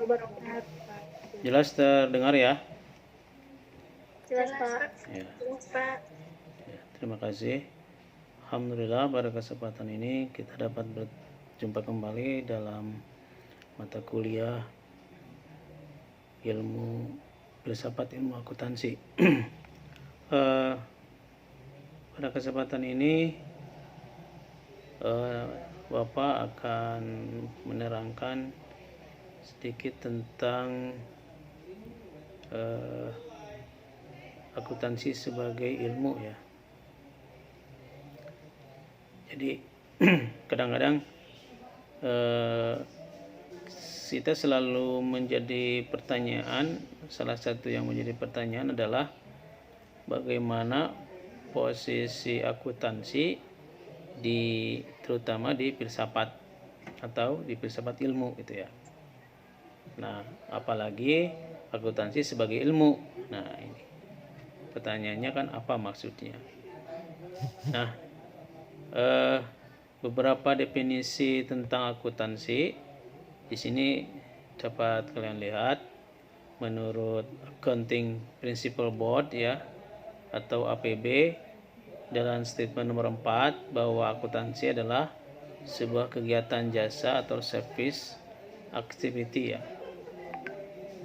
wabarakatuh. Jelas terdengar ya? Jelas, Pak. Ya. Jelas, Pak. Ya, terima kasih. Alhamdulillah pada kesempatan ini kita dapat berjumpa kembali dalam mata kuliah ilmu filsafat ilmu akuntansi. Pada kesempatan ini Bapak akan menerangkan sedikit tentang akuntansi sebagai ilmu ya. Jadi kadang-kadang kita selalu menjadi pertanyaan, salah satu yang menjadi pertanyaan adalah bagaimana posisi akuntansi terutama di filsafat atau di filsafat ilmu gitu ya. Nah, apalagi akuntansi sebagai ilmu. Nah, ini pertanyaannya kan apa maksudnya? Nah, beberapa definisi tentang akuntansi di sini dapat kalian lihat menurut Accounting Principle Board ya atau APB dalam statement nomor 4 bahwa akuntansi adalah sebuah kegiatan jasa atau service activity ya.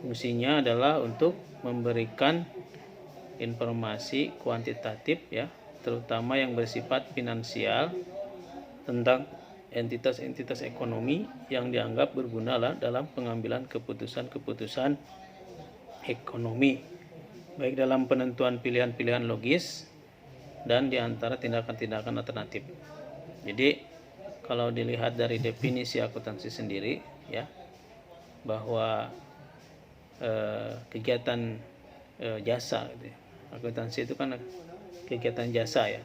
Fungsinya adalah untuk memberikan informasi kuantitatif ya, terutama yang bersifat finansial tentang entitas-entitas ekonomi yang dianggap berguna dalam pengambilan keputusan-keputusan ekonomi, baik dalam penentuan pilihan-pilihan logis dan diantara tindakan-tindakan alternatif. Jadi kalau dilihat dari definisi akuntansi sendiri ya, bahwa kegiatan jasa gitu ya. Akuntansi itu kan kegiatan jasa ya.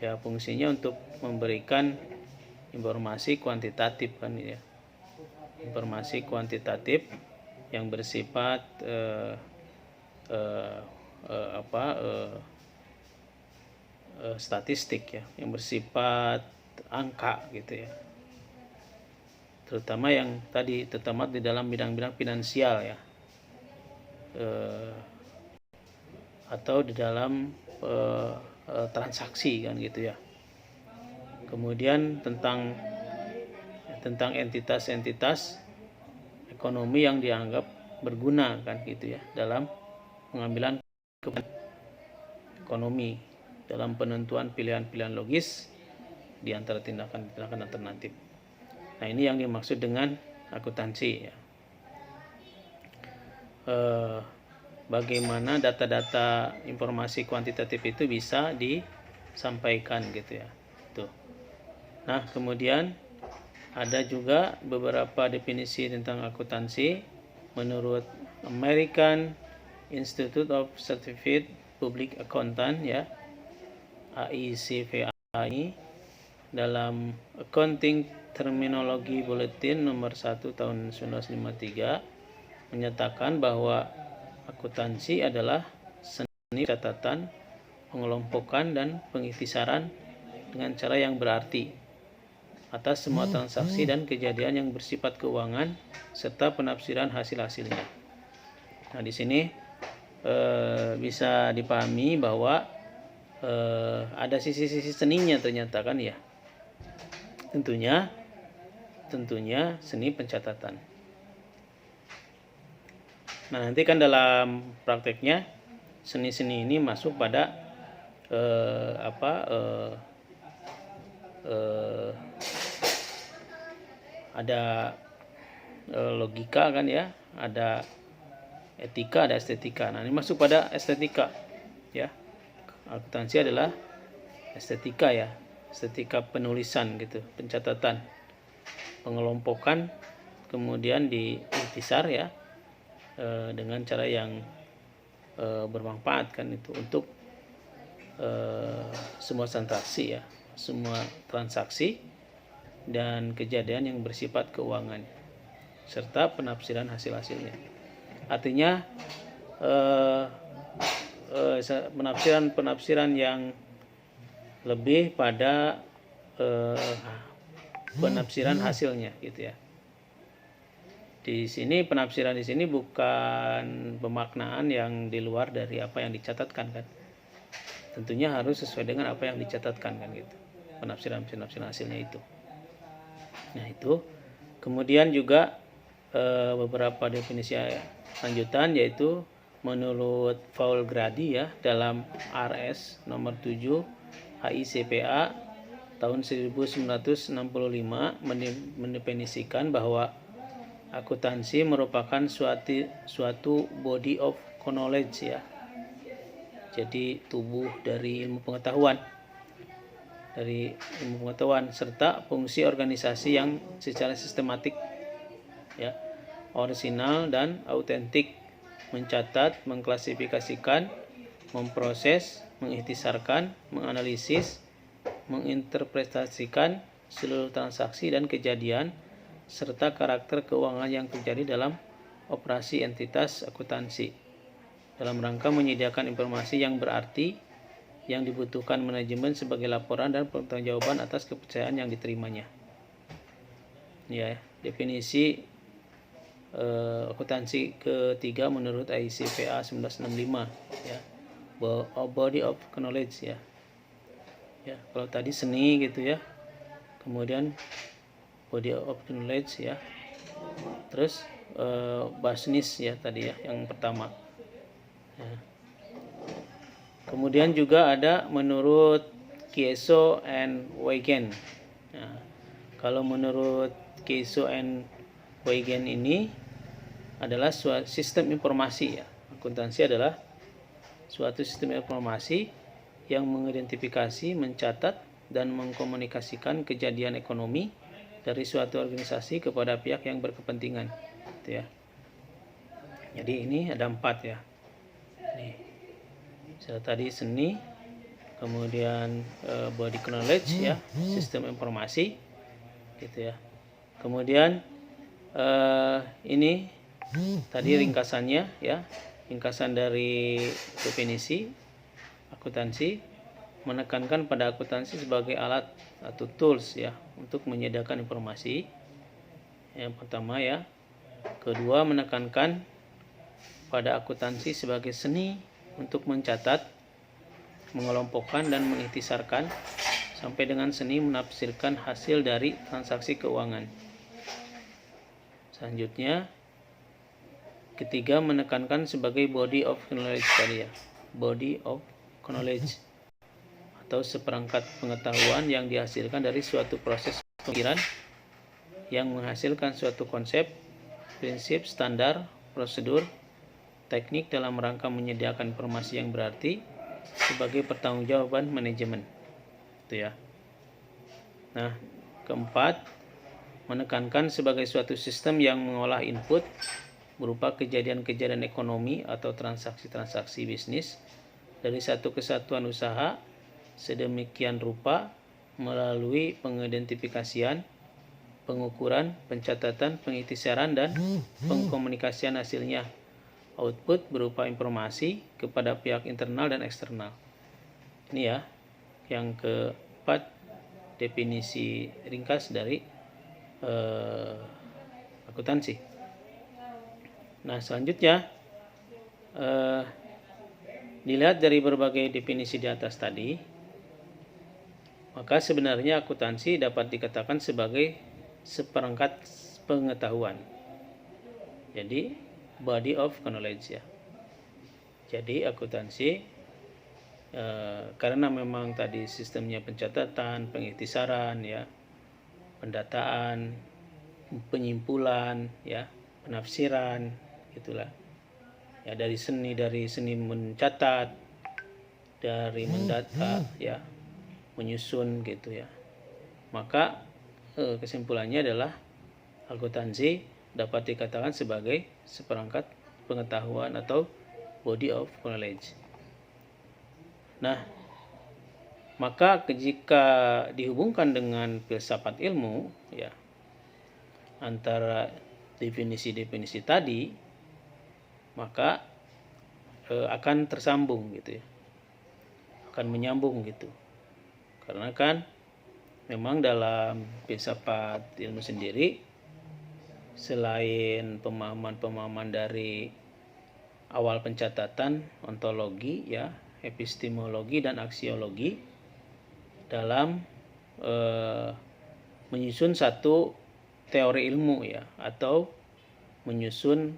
Ya fungsinya untuk memberikan informasi kuantitatif kan ya. Informasi kuantitatif yang bersifat statistik ya, yang bersifat angka gitu ya. Terutama yang tadi terutama di dalam bidang-bidang finansial ya. Atau di dalam transaksi kan gitu ya. Kemudian tentang entitas-entitas ekonomi yang dianggap berguna kan gitu ya dalam pengambilan keputusan ekonomi, dalam penentuan pilihan-pilihan logis di antara tindakan-tindakan alternatif. Nah, ini yang dimaksud dengan akuntansi ya. Bagaimana data-data informasi kuantitatif itu bisa disampaikan gitu ya. Tuh. Nah, kemudian ada juga beberapa definisi tentang akuntansi menurut American Institute of Certified Public Accountant ya, AICPA, dalam Accounting Terminology Bulletin nomor 1 tahun 1953 menyatakan bahwa akuntansi adalah seni catatan, pengelompokan dan pengikhtisaran dengan cara yang berarti atas semua transaksi dan kejadian yang bersifat keuangan serta penafsiran hasil-hasilnya. Nah, di sini bisa dipahami bahwa ada sisi-sisi seninya ternyata kan ya. Tentunya seni pencatatan. Nah, nanti kan dalam prakteknya seni-seni ini masuk pada ada logika kan ya, ada etika, ada estetika. Nah, ini masuk pada estetika ya. Akuntansi adalah estetika ya, estetika penulisan gitu, pencatatan, pengelompokan, kemudian diikhtisar ya dengan cara yang bermanfaat kan itu untuk semua transaksi ya, semua transaksi dan kejadian yang bersifat keuangan serta penafsiran hasil-hasilnya. Artinya penafsiran yang lebih pada penafsiran hasilnya gitu ya. Di sini penafsiran di sini bukan pemaknaan yang di luar dari apa yang dicatatkan kan. Tentunya harus sesuai dengan apa yang dicatatkan kan gitu. Penafsiran hasilnya itu. Nah, itu. Kemudian juga beberapa definisi lanjutan, yaitu menurut Paul Grady ya, dalam RS nomor 7 HICPA tahun 1965 mendefinisikan bahwa akuntansi merupakan suatu body of knowledge ya. Jadi tubuh dari ilmu pengetahuan. Serta fungsi organisasi yang secara sistematik ya, orisinal dan autentik, mencatat, mengklasifikasikan, memproses, mengikhtisarkan, menganalisis, menginterpretasikan seluruh transaksi dan kejadian serta karakter keuangan yang terjadi dalam operasi entitas akuntansi dalam rangka menyediakan informasi yang berarti yang dibutuhkan manajemen sebagai laporan dan pertanggungjawaban atas kepercayaan yang diterimanya. Ya, definisi akuntansi ketiga menurut ICPA 1965 ya, body of knowledge ya. Ya, kalau tadi seni gitu ya. Kemudian body of knowledge ya. Terus business ya tadi ya yang pertama. Ya. Kemudian juga ada menurut Kieso and Huygens. Nah, kalau menurut Kieso and Huygens ini adalah sistem informasi ya. Akuntansi adalah suatu sistem informasi yang mengidentifikasi, mencatat, dan mengkomunikasikan kejadian ekonomi dari suatu organisasi kepada pihak yang berkepentingan. Gitu ya. Jadi ini ada 4 ya. Nih. Tadi seni, kemudian body knowledge ya, sistem informasi, gitu ya. Kemudian ini tadi ringkasannya ya, ringkasan dari definisi akuntansi menekankan pada akuntansi sebagai alat atau tools ya untuk menyediakan informasi. Yang pertama ya. Kedua, menekankan pada akuntansi sebagai seni untuk mencatat, mengelompokkan dan mengikhtisarkan sampai dengan seni menafsirkan hasil dari transaksi keuangan. Selanjutnya, ketiga, menekankan sebagai body of knowledge tadi ya. Body of knowledge atau seperangkat pengetahuan yang dihasilkan dari suatu proses pemikiran yang menghasilkan suatu konsep, prinsip, standar, prosedur, teknik dalam rangka menyediakan informasi yang berarti sebagai pertanggungjawaban manajemen. Itu ya. Nah, keempat, menekankan sebagai suatu sistem yang mengolah input berupa kejadian-kejadian ekonomi atau transaksi-transaksi bisnis dari satu kesatuan usaha sedemikian rupa melalui pengidentifikasian, pengukuran, pencatatan, pengikhtisaran, dan pengkomunikasian hasilnya. Output berupa informasi kepada pihak internal dan eksternal. Ini ya, yang keempat definisi ringkas dari akuntansi. Nah, selanjutnya dilihat dari berbagai definisi di atas tadi, maka sebenarnya akuntansi dapat dikatakan sebagai seperangkat pengetahuan. Jadi body of knowledge ya. Jadi akuntansi karena memang tadi sistemnya pencatatan, pengikhtisaran ya, pendataan, penyimpulan ya, penafsiran gitulah. Ya dari seni mencatat, dari mendata ya, menyusun gitu ya. Maka kesimpulannya adalah akuntansi dapat dikatakan sebagai seperangkat pengetahuan atau body of knowledge. Nah, maka jika dihubungkan dengan filsafat ilmu ya, antara definisi-definisi tadi, maka akan tersambung gitu ya, akan menyambung gitu. Karena kan memang dalam filsafat ilmu sendiri selain pemahaman-pemahaman dari awal pencatatan ontologi ya, epistemologi dan aksiologi dalam menyusun satu teori ilmu ya, atau menyusun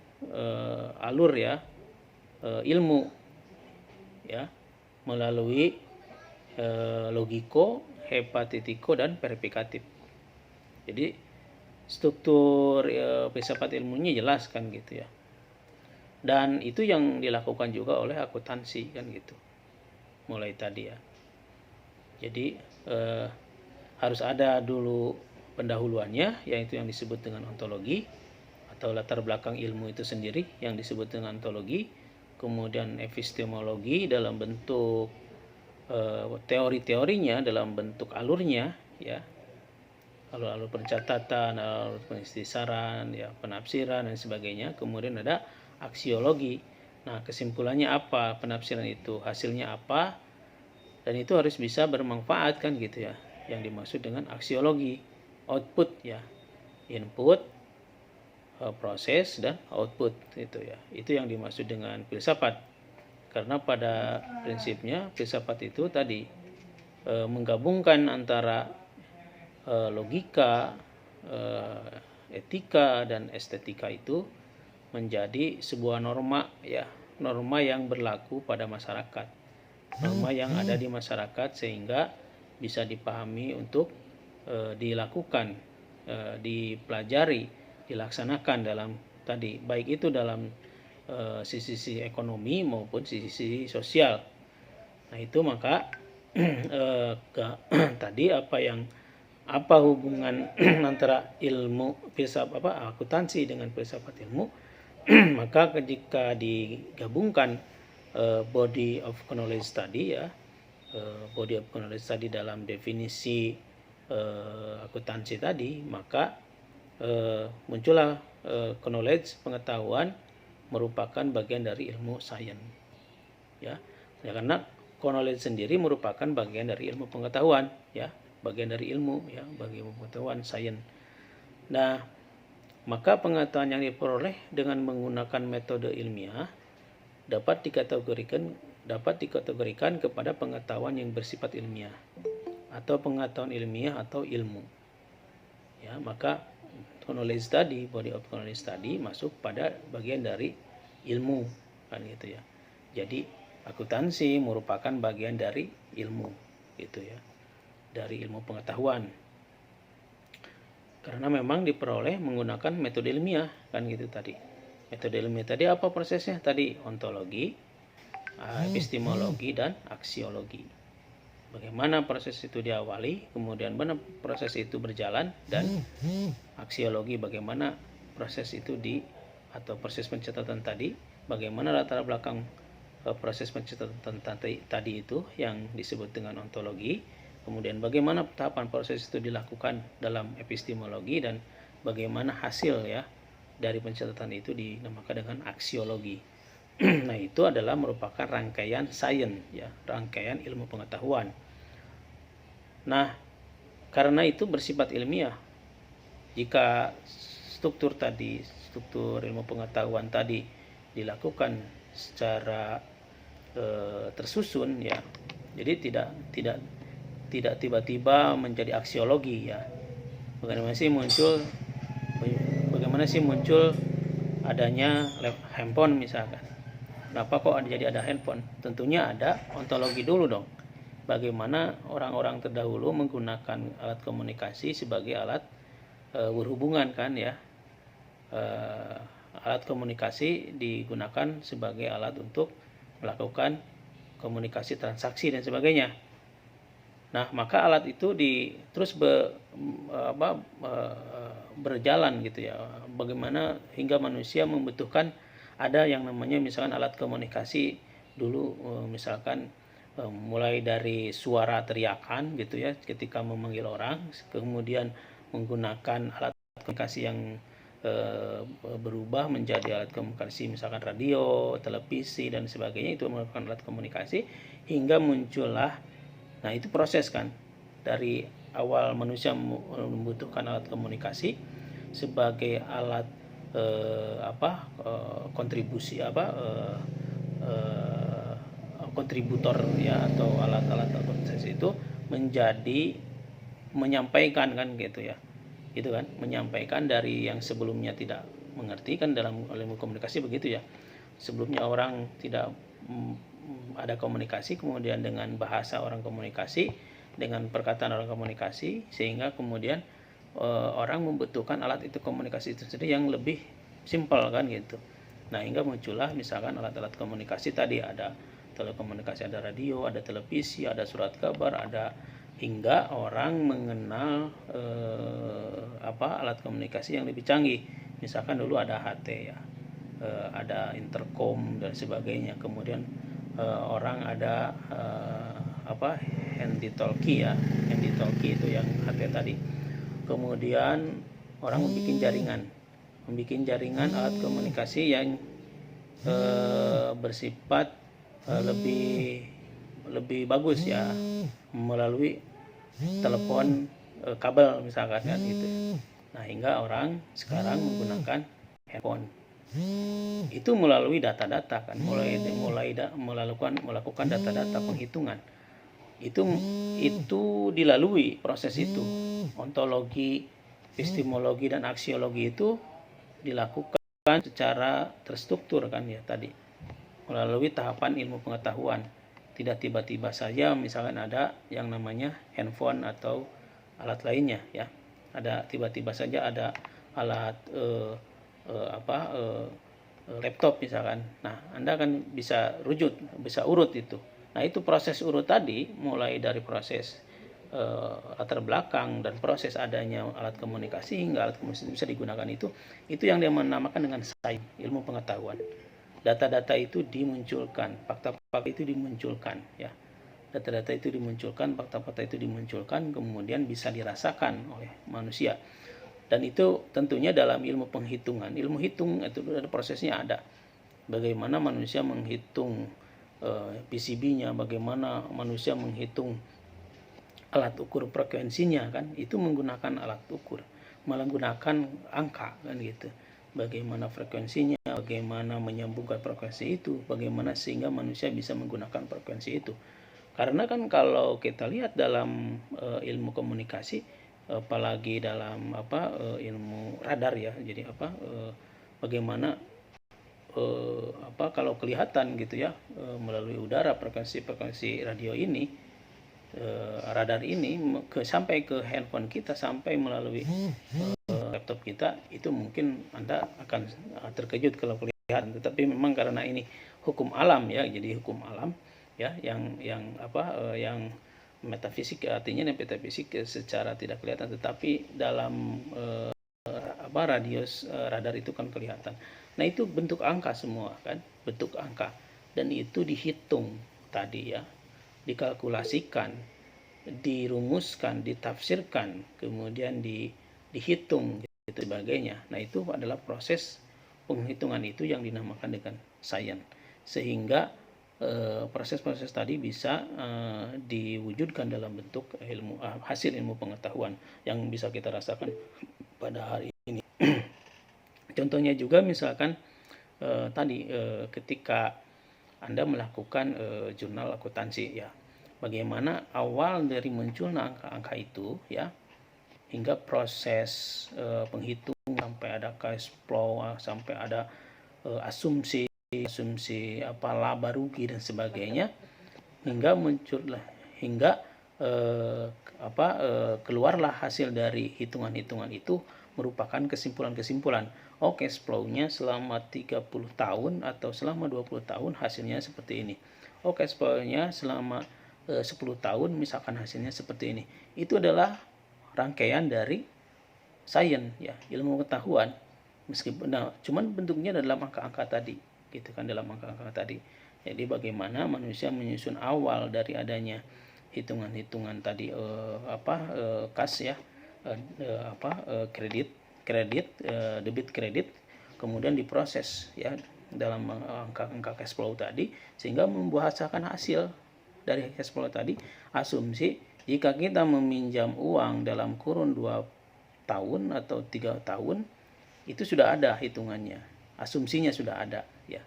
alur ya ilmu ya, melalui logiko, hepatitiko dan verifikatif. Jadi struktur filsafat ilmunya jelas kan gitu ya. Dan itu yang dilakukan juga oleh akuntansi kan gitu. Mulai tadi ya. Jadi harus ada dulu pendahuluannya, yaitu yang disebut dengan ontologi atau latar belakang ilmu itu sendiri yang disebut dengan ontologi. Kemudian epistemologi dalam bentuk teori-teorinya, dalam bentuk alurnya ya, alur-alur pencatatan, alur pengistisaran ya, penafsiran dan sebagainya. Kemudian ada aksiologi. Nah, kesimpulannya apa, penafsiran itu hasilnya apa, dan itu harus bisa bermanfaat kan gitu ya, yang dimaksud dengan aksiologi. Output ya, input, proses dan output itu ya, itu yang dimaksud dengan filsafat. Karena pada prinsipnya filsafat itu tadi menggabungkan antara logika, etika dan estetika itu menjadi sebuah norma ya, norma yang berlaku pada masyarakat, norma yang ada di masyarakat sehingga bisa dipahami untuk dilakukan, dipelajari, dilaksanakan dalam tadi, baik itu dalam sisi ekonomi maupun sisi sosial. Nah itu maka tadi apa hubungan antara ilmu filsafat akuntansi dengan filsafat ilmu? Maka jika digabungkan body of knowledge tadi ya, body of knowledge tadi dalam definisi akuntansi tadi, maka muncullah knowledge, pengetahuan merupakan bagian dari ilmu sains ya. Karena knowledge sendiri merupakan bagian dari ilmu pengetahuan ya, bagian dari ilmu ya, bagi pengetahuan sains. Nah, maka pengetahuan yang diperoleh dengan menggunakan metode ilmiah dapat dikategorikan kepada pengetahuan yang bersifat ilmiah atau pengetahuan ilmiah atau ilmu ya. Maka knowledge tadi, body of knowledge tadi masuk pada bagian dari ilmu kan gitu ya. Jadi akuntansi merupakan bagian dari ilmu gitu ya, dari ilmu pengetahuan, karena memang diperoleh menggunakan metode ilmiah kan gitu tadi. Metode ilmiah tadi apa prosesnya tadi? Ontologi, epistemologi dan aksiologi. Bagaimana proses itu diawali, kemudian mana proses itu berjalan, dan aksiologi bagaimana proses itu atau proses pencatatan tadi, bagaimana latar belakang proses pencatatan tadi itu yang disebut dengan ontologi, kemudian bagaimana tahapan proses itu dilakukan dalam epistemologi, dan bagaimana hasil ya dari pencatatan itu dinamakan dengan aksiologi. Nah, itu adalah merupakan rangkaian sains ya, rangkaian ilmu pengetahuan. Nah, karena itu bersifat ilmiah. Jika struktur ilmu pengetahuan tadi dilakukan secara tersusun ya, jadi tidak tiba-tiba menjadi aksiologi ya. Bagaimana sih muncul adanya handphone misalkan? Kenapa kok ada handphone? Tentunya ada ontologi dulu dong. Bagaimana orang-orang terdahulu menggunakan alat komunikasi sebagai alat berhubungan kan ya. Alat komunikasi digunakan sebagai alat untuk melakukan komunikasi transaksi dan sebagainya. Nah, maka alat itu terus berjalan gitu ya. Bagaimana hingga manusia membutuhkan ada yang namanya misalkan alat komunikasi dulu, misalkan mulai dari suara teriakan gitu ya ketika memanggil orang, kemudian menggunakan alat komunikasi yang berubah menjadi alat komunikasi misalkan radio, televisi dan sebagainya, itu merupakan alat komunikasi hingga muncullah. Nah, itu proses kan dari awal manusia membutuhkan alat komunikasi sebagai alat kontribusi kontributor ya, atau alat-alat proses itu menjadi menyampaikan kan gitu ya, gitu kan, menyampaikan dari yang sebelumnya tidak mengerti kan. Dalam ilmu komunikasi begitu ya, sebelumnya orang tidak ada komunikasi, kemudian dengan bahasa orang komunikasi, dengan perkataan orang komunikasi, sehingga kemudian orang membutuhkan alat itu komunikasi itu sendiri yang lebih simpel kan gitu. Nah, hingga muncullah misalkan alat-alat komunikasi tadi, ada telekomunikasi, ada radio, ada televisi, ada surat kabar, ada, hingga orang mengenal alat komunikasi yang lebih canggih. Misalkan dulu ada HT ya, ada intercom dan sebagainya. Kemudian orang ada handy talkie ya, handy talkie itu yang HT tadi. Kemudian orang membuat jaringan alat komunikasi yang bersifat lebih bagus ya, melalui telepon kabel misalkan kan gitu. Nah, hingga orang sekarang menggunakan handphone itu melalui data-data kan, melakukan data-data penghitungan. Itu dilalui proses itu. Ontologi, epistemologi, dan aksiologi itu dilakukan secara terstruktur kan ya tadi, melalui tahapan ilmu pengetahuan. Tidak tiba-tiba saja misalkan ada yang namanya handphone atau alat lainnya ya, ada tiba-tiba saja ada alat laptop misalkan. Nah, Anda kan bisa urut itu. Nah, itu proses urut tadi, mulai dari proses latar belakang dan proses adanya alat komunikasi hingga alat komunikasi bisa digunakan, itu yang dia menamakan dengan sains, ilmu pengetahuan. Data-data itu dimunculkan, fakta-fakta itu dimunculkan ya. Data-data itu dimunculkan, fakta-fakta itu dimunculkan, kemudian bisa dirasakan oleh manusia. Dan itu tentunya dalam ilmu penghitungan. Ilmu hitung itu ada prosesnya, ada bagaimana manusia menghitung PCB-nya, bagaimana manusia menghitung alat ukur frekuensinya kan, itu menggunakan alat ukur, menggunakan angka kan gitu. Bagaimana frekuensinya, bagaimana menyambungkan frekuensi itu, bagaimana sehingga manusia bisa menggunakan frekuensi itu. Karena kan kalau kita lihat dalam ilmu komunikasi, apalagi dalam ilmu radar ya, jadi bagaimana kalau kelihatan gitu ya, melalui udara frekuensi radio ini, radar ini sampai ke handphone kita, sampai melalui laptop kita, itu mungkin Anda akan terkejut kalau kelihatan. Tetapi memang karena ini hukum alam ya, jadi hukum alam ya, yang metafisik, artinya metafisik secara tidak kelihatan, tetapi dalam radius radar itu kan kelihatan. Nah, itu bentuk angka semua kan, bentuk angka, dan itu dihitung tadi ya, dikalkulasikan, dirumuskan, ditafsirkan, kemudian dihitung gitu sebagainya. Nah, itu adalah proses penghitungan itu yang dinamakan dengan sains, sehingga proses-proses tadi bisa diwujudkan dalam bentuk hasil ilmu pengetahuan yang bisa kita rasakan pada hari ini. Contohnya juga misalkan tadi ketika Anda melakukan jurnal akuntansi ya, bagaimana awal dari munculnya angka-angka itu ya, hingga proses penghitungan sampai ada cash flow, sampai ada asumsi laba rugi dan sebagainya, hingga keluarlah hasil dari hitungan-hitungan itu merupakan kesimpulan-kesimpulan. Cash flow-nya selama 30 tahun atau selama 20 tahun hasilnya seperti ini. Cash flow-nya selama 10 tahun misalkan hasilnya seperti ini. Itu adalah rangkaian dari sains ya, ilmu pengetahuan. Meskipun cuman bentuknya dalam angka-angka tadi, gitu kan, dalam angka-angka tadi. Jadi bagaimana manusia menyusun awal dari adanya hitungan-hitungan tadi kas ya, kredit, debit kredit, kemudian diproses ya dalam angka-angka cash flow tadi, sehingga membuahkan hasil dari cash flow tadi. Asumsi jika kita meminjam uang dalam kurun tahun atau 3 tahun, itu sudah ada hitungannya, asumsinya sudah ada ya,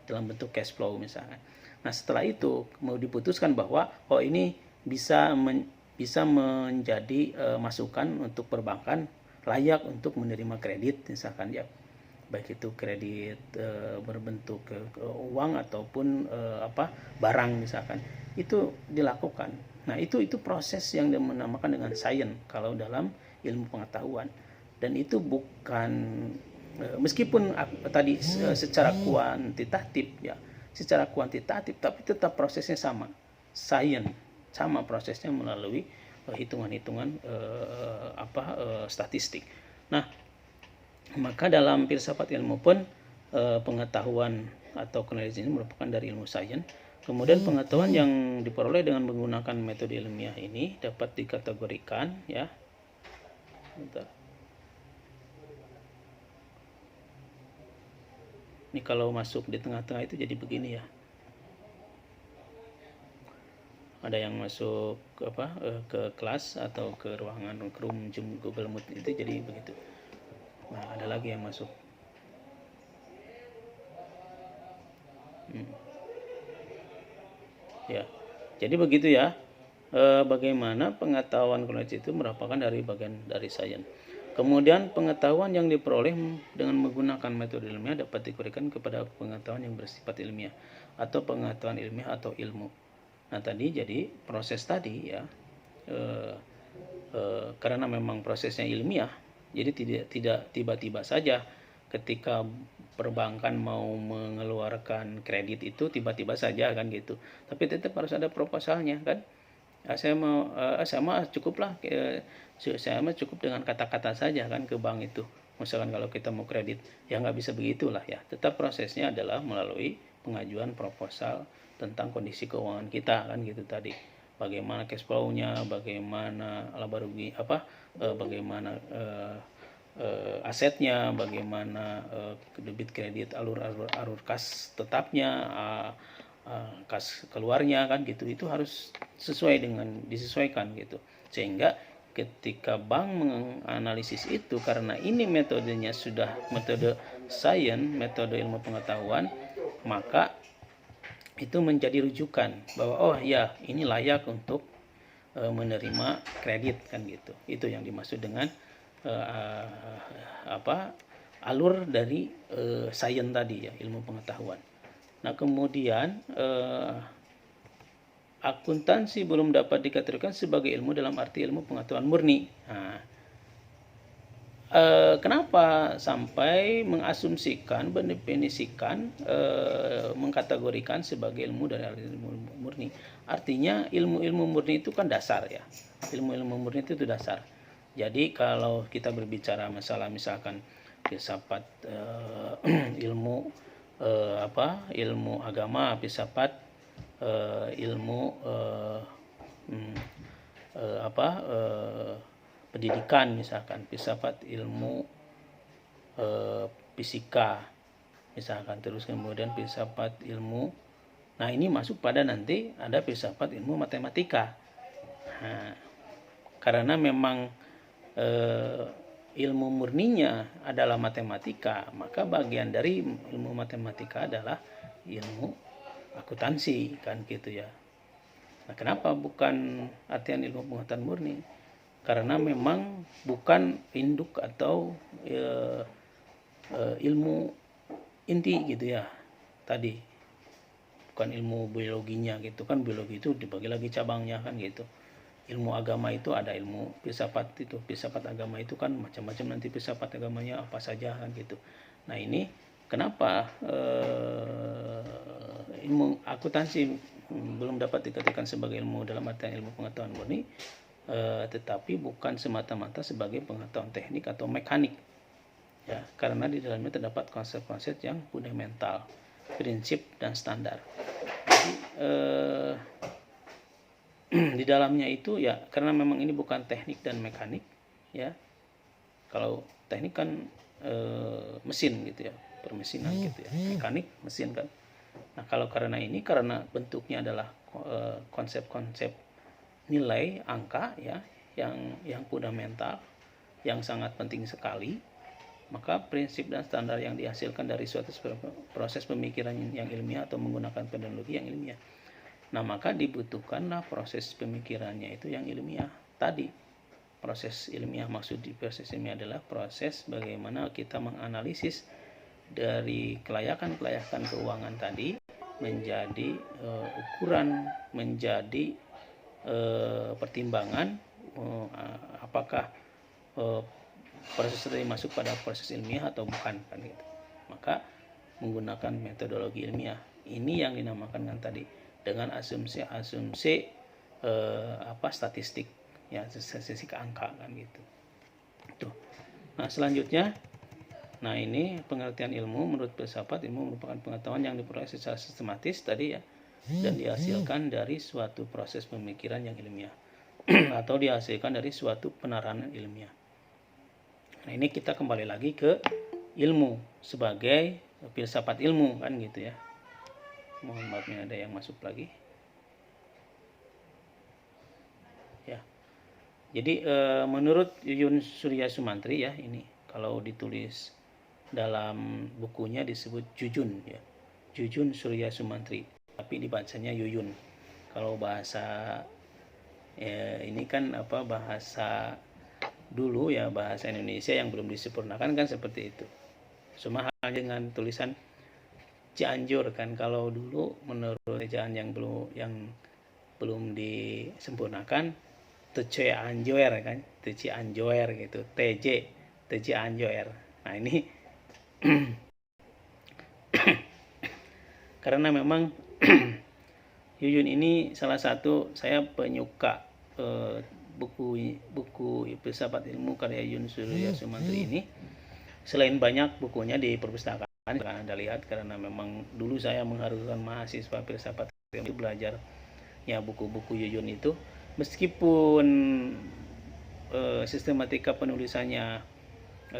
dalam bentuk cash flow misalkan. Nah setelah itu mau diputuskan bahwa ini bisa menjadi masukan untuk perbankan layak untuk menerima kredit misalkan ya, baik itu kredit berbentuk uang ataupun barang misalkan, itu dilakukan. Nah itu proses yang dinamakan dengan science kalau dalam ilmu pengetahuan. Dan itu bukan meskipun tadi secara kuantitatif tapi tetap prosesnya sama, science, sama prosesnya melalui hitungan-hitungan statistik. Nah maka dalam filsafat ilmu pun pengetahuan atau knowledge ini merupakan dari ilmu sains. Kemudian pengetahuan yang diperoleh dengan menggunakan metode ilmiah ini dapat dikategorikan ya. Bentar. Ini kalau masuk di tengah-tengah itu jadi begini ya. Ada yang masuk ke kelas atau ke ruangan room Zoom Google Meet itu jadi begitu. Nah, ada lagi yang masuk. Ya, jadi begitu ya. Bagaimana pengetahuan knowledge itu merupakan bagian dari sains. Kemudian pengetahuan yang diperoleh dengan menggunakan metode ilmiah dapat dikategorikan kepada pengetahuan yang bersifat ilmiah atau pengetahuan ilmiah atau ilmu. Nah tadi jadi proses tadi ya, karena memang prosesnya ilmiah, jadi tidak tiba-tiba saja ketika perbankan mau mengeluarkan kredit itu tiba-tiba saja kan gitu, tapi tetap harus ada proposalnya kan. Saya cukup dengan kata-kata saja kan ke bank itu, misalkan kalau kita mau kredit ya nggak bisa begitulah ya, tetap prosesnya adalah melalui pengajuan proposal tentang kondisi keuangan kita kan gitu tadi, bagaimana cash flow-nya, bagaimana laba rugi bagaimana asetnya, bagaimana debit kredit, alur kas tetapnya, kas keluarnya kan gitu, itu harus disesuaikan gitu, sehingga ketika bank menganalisis itu, karena ini metodenya sudah metode sains, metode ilmu pengetahuan, maka itu menjadi rujukan bahwa ya ini layak untuk menerima kredit kan gitu. Itu yang dimaksud dengan alur dari sains tadi ya, ilmu pengetahuan. Nah kemudian akuntansi belum dapat dikategorikan sebagai ilmu dalam arti ilmu pengetahuan murni. Nah, kenapa sampai mengasumsikan, mendefinisikan, mengkategorikan sebagai ilmu dari ilmu murni? Artinya ilmu-ilmu murni itu kan dasar ya. Ilmu-ilmu murni itu dasar. Jadi kalau kita berbicara masalah misalkan filsafat, ilmu ilmu agama, filsafat, ilmu pendidikan misalkan, filsafat ilmu fisika misalkan, terus kemudian filsafat ilmu, nah ini masuk pada nanti ada filsafat ilmu matematika. Nah, karena memang ilmu murninya adalah matematika, maka bagian dari ilmu matematika adalah ilmu akuntansi kan gitu ya. Nah, kenapa bukan artian ilmu pengetahuan murni? Karena memang bukan induk atau ilmu inti gitu ya. Tadi bukan ilmu biologinya gitu kan, biologi itu dibagi lagi cabangnya kan gitu. Ilmu agama itu ada ilmu filsafat itu, filsafat agama itu kan macam-macam, nanti filsafat agamanya apa saja kan gitu. Nah ini kenapa ilmu akuntansi belum dapat dikatakan sebagai ilmu dalam artian ilmu pengetahuan murni, tetapi bukan semata-mata sebagai pengetahuan teknik atau mekanik ya, karena di dalamnya terdapat konsep-konsep yang fundamental, prinsip dan standar. Jadi di dalamnya itu ya, karena memang ini bukan teknik dan mekanik ya. Kalau teknik kan mesin gitu ya, permesinan gitu ya, mekanik mesin kan. Nah kalau karena ini, karena bentuknya adalah konsep-konsep nilai angka ya, yang fundamental, yang sangat penting sekali, maka prinsip dan standar yang dihasilkan dari suatu proses pemikiran yang ilmiah atau menggunakan metodologi yang ilmiah. Nah, maka dibutuhkanlah proses pemikirannya itu yang ilmiah tadi. Proses ilmiah, maksud di proses ilmiah adalah proses bagaimana kita menganalisis dari kelayakan keuangan tadi menjadi ukuran, menjadi pertimbangan apakah proses tadi masuk pada proses ilmiah atau bukan, kan gitu. Maka menggunakan metodologi ilmiah ini yang dinamakan kan tadi dengan asumsi statistik, ya, statistik angka, kan gitu. Tuh. Nah, selanjutnya, nah ini pengertian ilmu. Menurut filsafat, ilmu merupakan pengetahuan yang diperoleh secara sistematis tadi, ya, dan dihasilkan dari suatu proses pemikiran yang ilmiah atau dihasilkan dari suatu penerapan ilmiah. Nah, ini kita kembali lagi ke ilmu sebagai filsafat ilmu, kan gitu, ya. Mohon maaf, ini ada yang masuk lagi. Ya. Jadi menurut Yuyun Surya Sumantri, ya, ini kalau ditulis dalam bukunya disebut Jujun, ya. Jujun Surya Sumantri, tapi dibacanya Yuyun. Kalau bahasa ini kan bahasa dulu, ya, bahasa Indonesia yang belum disempurnakan kan seperti itu. Cuma dengan tulisan Cianjur, kan, kalau dulu menurut ejaan yang belum disempurnakan Cianjur, kan, Cianjur gitu, Cianjur. Nah, ini karena memang Yuyun ini salah satu saya penyuka buku filsafat ilmu karya Yuyun Surya Sumantri ini. Selain banyak bukunya di perpustakaan, kan Anda lihat, karena memang dulu saya mengharuskan mahasiswa filsafat ilmu belajar, ya, buku-buku Yuyun itu, meskipun sistematika penulisannya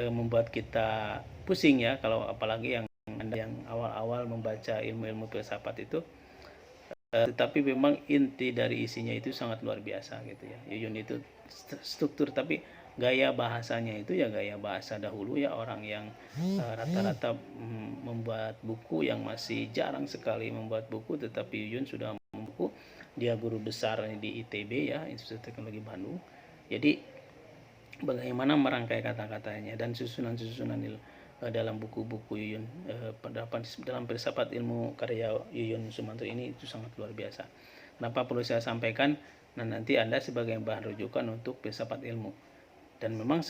membuat kita pusing, ya, kalau apalagi yang Anda yang awal-awal membaca ilmu-ilmu filsafat itu, tetapi memang inti dari isinya itu sangat luar biasa, gitu, ya. Yuyun itu struktur, tapi gaya bahasanya itu ya gaya bahasa dahulu, ya, orang yang rata-rata membuat buku yang masih jarang sekali membuat buku, tetapi Yuyun sudah membuat buku. Dia guru besar di ITB, ya, Institut Teknologi Bandung. Jadi bagaimana merangkai kata-katanya dan susunan-susunan dalam buku-buku Yuyun dalam filsafat ilmu karya Yuyun Sumantri ini itu sangat luar biasa. Kenapa perlu saya sampaikan? Nah, nanti Anda sebagai bahan rujukan untuk filsafat ilmu. Dan memang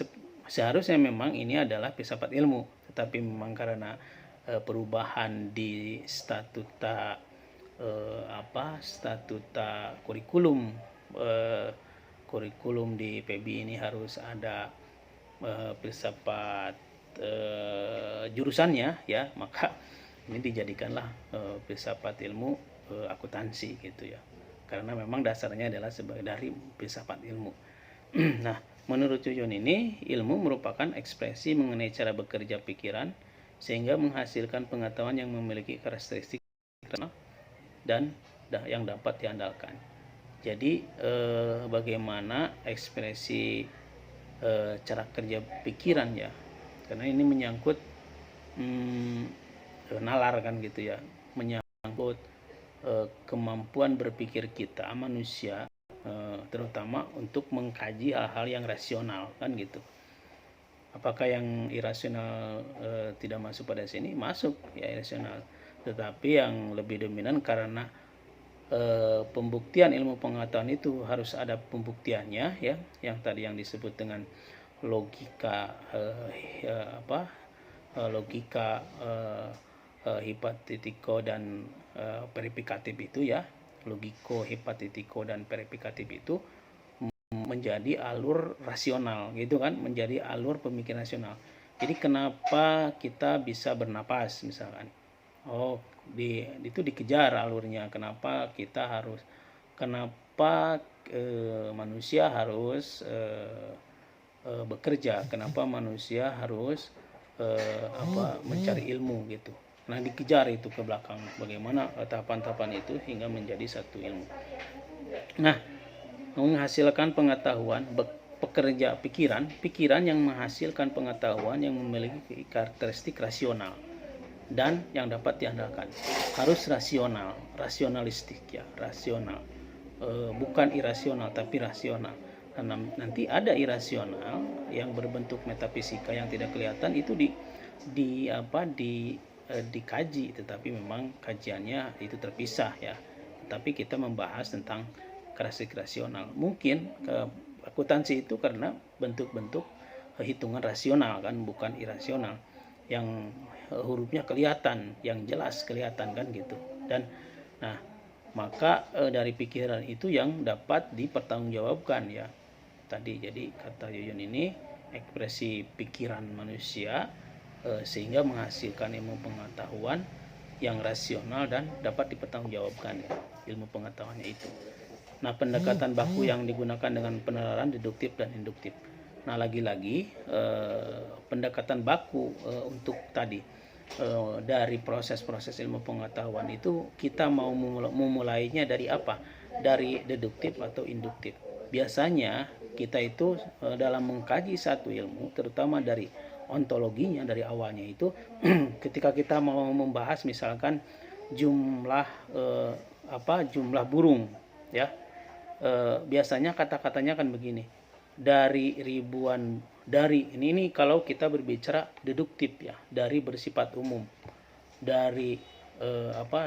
seharusnya memang ini adalah filsafat ilmu, tetapi memang karena perubahan di statuta kurikulum di PB ini harus ada filsafat jurusannya, ya, maka ini dijadikanlah filsafat ilmu akuntansi, gitu, ya, karena memang dasarnya adalah sebagai dari filsafat ilmu. Nah, menurut Yuyun ini, ilmu merupakan ekspresi mengenai cara bekerja pikiran sehingga menghasilkan pengetahuan yang memiliki karakteristik dan yang dapat diandalkan. Jadi bagaimana ekspresi cara kerja pikiran, ya, karena ini menyangkut nalar, kan gitu, ya, menyangkut kemampuan berpikir kita manusia, terutama untuk mengkaji hal-hal yang rasional, kan gitu. Apakah yang irasional tidak masuk pada sini? Masuk, ya, irasional, tetapi yang lebih dominan karena pembuktian ilmu pengetahuan itu harus ada pembuktiannya, ya, yang tadi yang disebut dengan logika hipotetiko dan verifikatif itu, ya, logiko, hipotetiko, dan verifikatif itu menjadi alur rasional, gitu kan, menjadi alur pemikiran rasional. Jadi kenapa kita bisa bernapas, misalkan, itu dikejar alurnya, kenapa manusia harus bekerja, kenapa manusia harus mencari ilmu, gitu. Nah, dikejar itu ke belakang, bagaimana tahapan-tahapan itu hingga menjadi satu ilmu. Nah, menghasilkan pengetahuan pekerja pikiran yang menghasilkan pengetahuan yang memiliki karakteristik rasional dan yang dapat diandalkan. Harus rasional, rasionalistik ya, rasional. Bukan irasional tapi rasional. Karena nanti ada irasional yang berbentuk metafisika yang tidak kelihatan, itu dikaji, tetapi memang kajiannya itu terpisah ya. Tapi kita membahas tentang karakteristik rasional. Mungkin akuntansi itu karena bentuk-bentuk hitungan rasional kan, bukan irasional, yang hurufnya kelihatan, yang jelas kelihatan kan gitu. Dan nah, maka dari pikiran itu yang dapat dipertanggungjawabkan ya tadi. Jadi kata Yuyun ini ekspresi pikiran manusia sehingga menghasilkan ilmu pengetahuan yang rasional dan dapat dipertanggungjawabkan ya, ilmu pengetahuannya itu. Nah, pendekatan baku yang digunakan dengan penalaran deduktif dan induktif. Nah, lagi-lagi pendekatan baku untuk tadi dari proses-proses ilmu pengetahuan itu kita mau memulainya dari apa? Dari deduktif atau induktif. Biasanya kita itu dalam mengkaji satu ilmu, terutama dari ontologinya, dari awalnya itu ketika kita mau membahas misalkan jumlah burung ya, biasanya kata-katanya kan begini, dari ribuan, dari ini kalau kita berbicara deduktif ya, dari bersifat umum, dari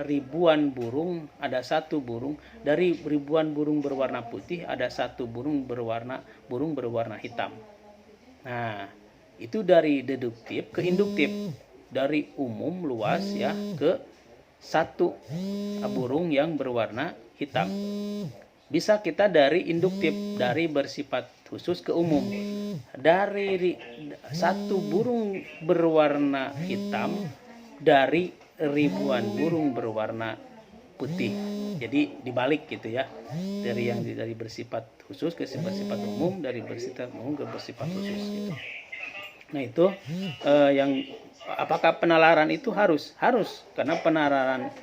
ribuan burung ada satu burung, dari ribuan burung berwarna putih ada satu burung berwarna hitam. Nah, itu dari deduktif ke induktif, dari umum luas ya ke satu burung yang berwarna hitam. Bisa kita dari induktif, dari bersifat khusus ke umum, dari satu burung berwarna hitam dari ribuan burung berwarna putih. Jadi dibalik gitu ya, dari bersifat khusus ke bersifat umum, dari bersifat umum ke bersifat khusus gitu. Nah, itu yang apakah penalaran itu harus karena penalaran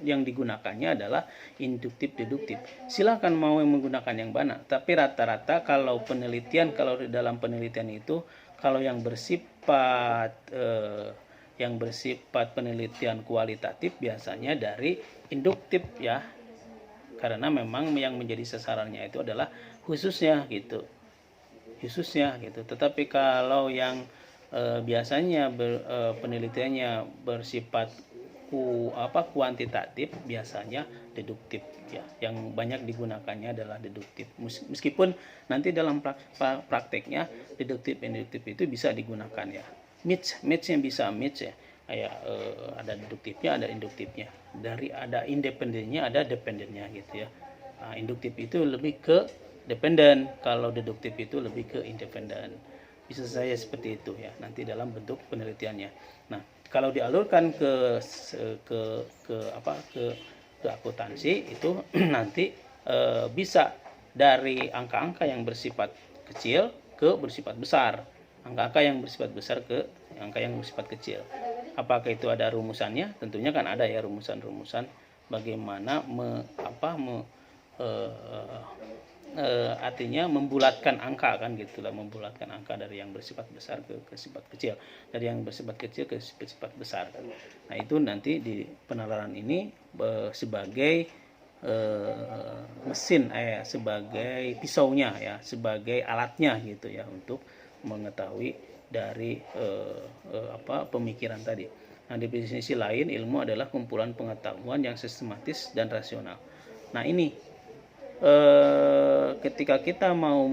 yang digunakannya adalah induktif deduktif. Silakan mau menggunakan yang mana, tapi rata-rata kalau dalam penelitian itu kalau yang bersifat penelitian kualitatif biasanya dari induktif ya, karena memang yang menjadi sasarannya itu adalah khususnya gitu. Tetapi kalau yang biasanya penelitiannya bersifat kuantitatif, biasanya deduktif ya. Yang banyak digunakannya adalah deduktif. Meskipun nanti dalam prakteknya deduktif induktif itu bisa digunakan ya. Match-nya bisa match ya. Ada deduktifnya, ada induktifnya. Ada independennya, ada dependennya gitu ya. Nah, induktif itu lebih ke dependen, kalau deduktif itu lebih ke independen. Bisa saja seperti itu ya nanti dalam bentuk penelitiannya. Nah, kalau dialurkan ke akuntansi itu nanti bisa dari angka-angka yang bersifat kecil ke bersifat besar, angka-angka yang bersifat besar ke angka yang bersifat kecil. Apakah itu ada rumusannya? Tentunya kan ada ya rumusan-rumusan bagaimana artinya membulatkan angka kan gitulah, membulatkan angka dari yang bersifat besar ke sifat kecil, dari yang bersifat kecil ke sifat besar kan. Nah, itu nanti di penalaran ini sebagai mesin sebagai pisaunya ya, sebagai alatnya gitu ya untuk mengetahui dari pemikiran tadi. Nah, di definisi lain, ilmu adalah kumpulan pengetahuan yang sistematis dan rasional. Nah, ini ketika kita mau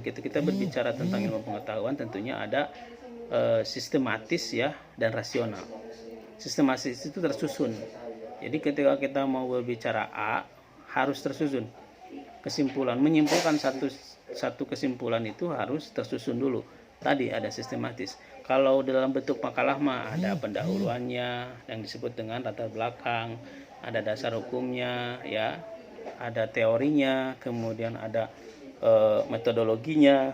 kita berbicara tentang ilmu pengetahuan, tentunya ada sistematis ya dan rasional. Sistematis itu tersusun. Jadi ketika kita mau berbicara A, harus tersusun kesimpulan, menyimpulkan satu kesimpulan itu harus tersusun dulu. Tadi ada sistematis. Kalau dalam bentuk makalah mah ada pendahuluannya yang disebut dengan latar belakang, ada dasar hukumnya ya, ada teorinya, kemudian ada metodologinya.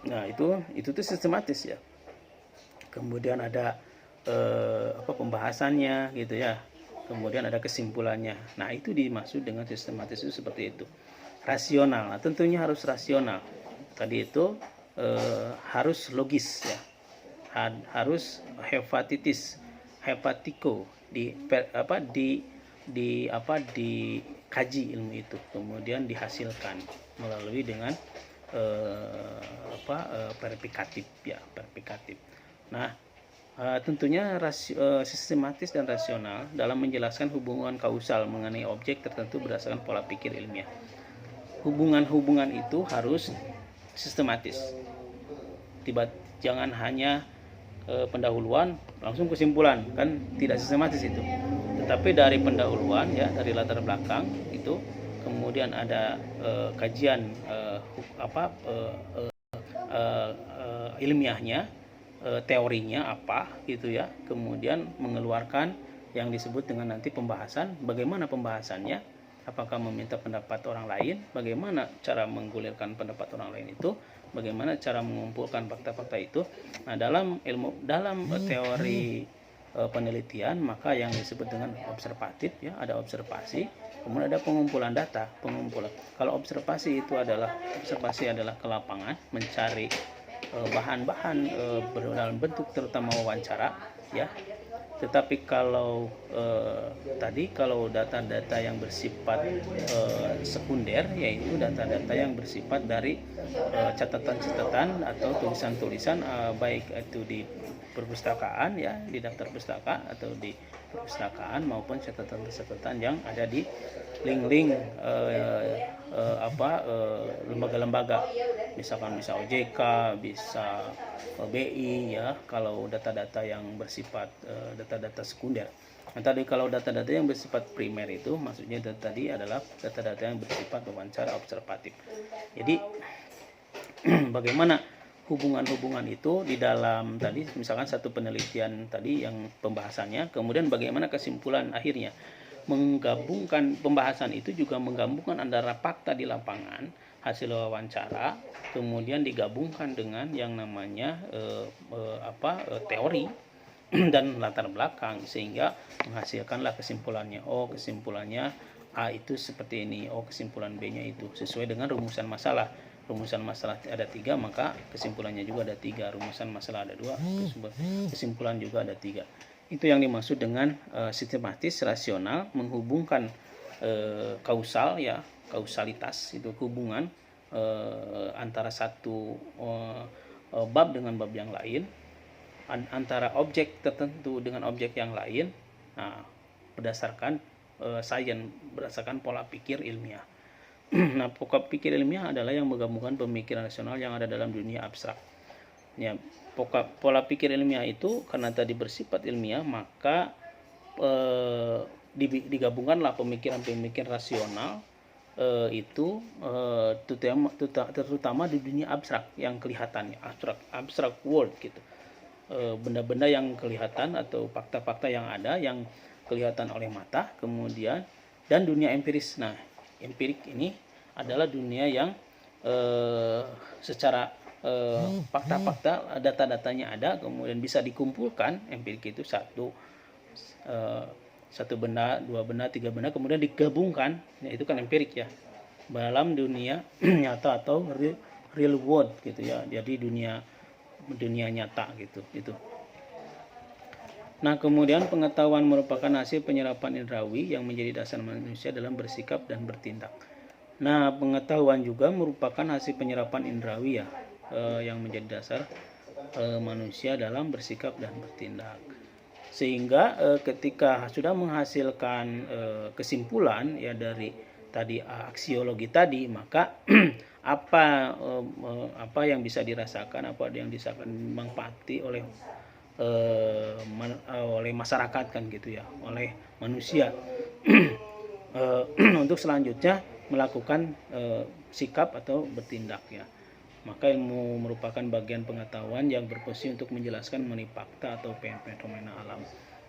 Nah, itu tuh sistematis ya. Kemudian ada pembahasannya gitu ya. Kemudian ada kesimpulannya. Nah, itu dimaksud dengan sistematis itu seperti itu. rasional. Nah, tentunya harus rasional. Tadi itu harus logis ya. Harus hepatiko dikaji ilmu itu, kemudian dihasilkan melalui dengan verifikatif ya, verifikatif. Nah, tentunya sistematis dan rasional dalam menjelaskan hubungan kausal mengenai objek tertentu berdasarkan pola pikir ilmiah. Hubungan-hubungan itu harus sistematis. Jangan hanya pendahuluan langsung kesimpulan, kan tidak sistematis itu. Tetapi dari pendahuluan ya, dari latar belakang itu, kemudian ada kajian ilmiahnya, teorinya apa gitu ya, kemudian mengeluarkan yang disebut dengan nanti pembahasan. Bagaimana pembahasannya, apakah meminta pendapat orang lain, bagaimana cara menggulirkan pendapat orang lain itu, bagaimana cara mengumpulkan fakta-fakta itu. Nah, dalam teori penelitian, maka yang disebut dengan observatif ya, ada observasi, kemudian ada pengumpulan data. Kalau observasi adalah ke lapangan, mencari bahan-bahan dalam bentuk terutama wawancara ya. Tetapi kalau kalau data-data yang bersifat sekunder, yaitu data-data yang bersifat dari catatan-catatan atau tulisan-tulisan, baik itu di perpustakaan ya, di daftar pustaka atau di perpustakaan, maupun catatan-catatan yang ada di link-link lembaga-lembaga, misalkan bisa OJK, bisa BI ya, kalau data-data yang bersifat data-data sekunder. Nah, tadi kalau data-data yang bersifat primer itu maksudnya tadi adalah data-data yang bersifat wawancara observatif. Jadi bagaimana hubungan-hubungan itu di dalam tadi, misalkan satu penelitian tadi yang pembahasannya, kemudian bagaimana kesimpulan akhirnya. Menggabungkan pembahasan itu juga menggabungkan antara fakta di lapangan, hasil wawancara, kemudian digabungkan dengan yang namanya teori dan latar belakang, sehingga menghasilkanlah kesimpulannya. Kesimpulannya A itu seperti ini, kesimpulan B-nya itu sesuai dengan rumusan masalah. Rumusan masalah ada 3, maka kesimpulannya juga ada 3. Rumusan masalah ada 2, kesimpulan juga ada 3. Itu yang dimaksud dengan sistematis, rasional, menghubungkan kausal ya, kausalitas itu hubungan antara satu bab dengan bab yang lain, antara objek tertentu dengan objek yang lain. Nah, berdasarkan sains, berdasarkan pola pikir ilmiah. Nah, pola pikir ilmiah adalah yang menggabungkan pemikiran rasional yang ada dalam dunia abstrak. Ya, pola pikir ilmiah itu karena tadi bersifat ilmiah, maka digabungkanlah pemikiran-pemikiran rasional itu terutama di dunia abstrak yang kelihatan, abstrak world gitu. Benda-benda yang kelihatan atau fakta-fakta yang ada yang kelihatan oleh mata, kemudian dan dunia empiris. Nah, empirik ini adalah dunia yang secara fakta-fakta, data-datanya ada, kemudian bisa dikumpulkan. Empirik itu satu benda, 2 benda, 3 benda, kemudian digabungkan, ya, itu kan empirik ya, dalam dunia nyata atau real world gitu ya, jadi dunia nyata gitu itu. Nah, kemudian pengetahuan merupakan hasil penyerapan indrawi yang menjadi dasar manusia dalam bersikap dan bertindak. Nah, pengetahuan juga merupakan hasil penyerapan indrawi ya, yang menjadi dasar manusia dalam bersikap dan bertindak. Sehingga ketika sudah menghasilkan kesimpulan ya dari tadi aksiologi tadi, maka apa yang bisa dirasakan, apa yang bisa dimanfaati oleh masyarakat kan gitu ya, oleh manusia untuk selanjutnya melakukan sikap atau bertindak ya. Maka ilmu merupakan bagian pengetahuan yang berfungsi untuk menjelaskan mengenai fakta atau fenomena alam.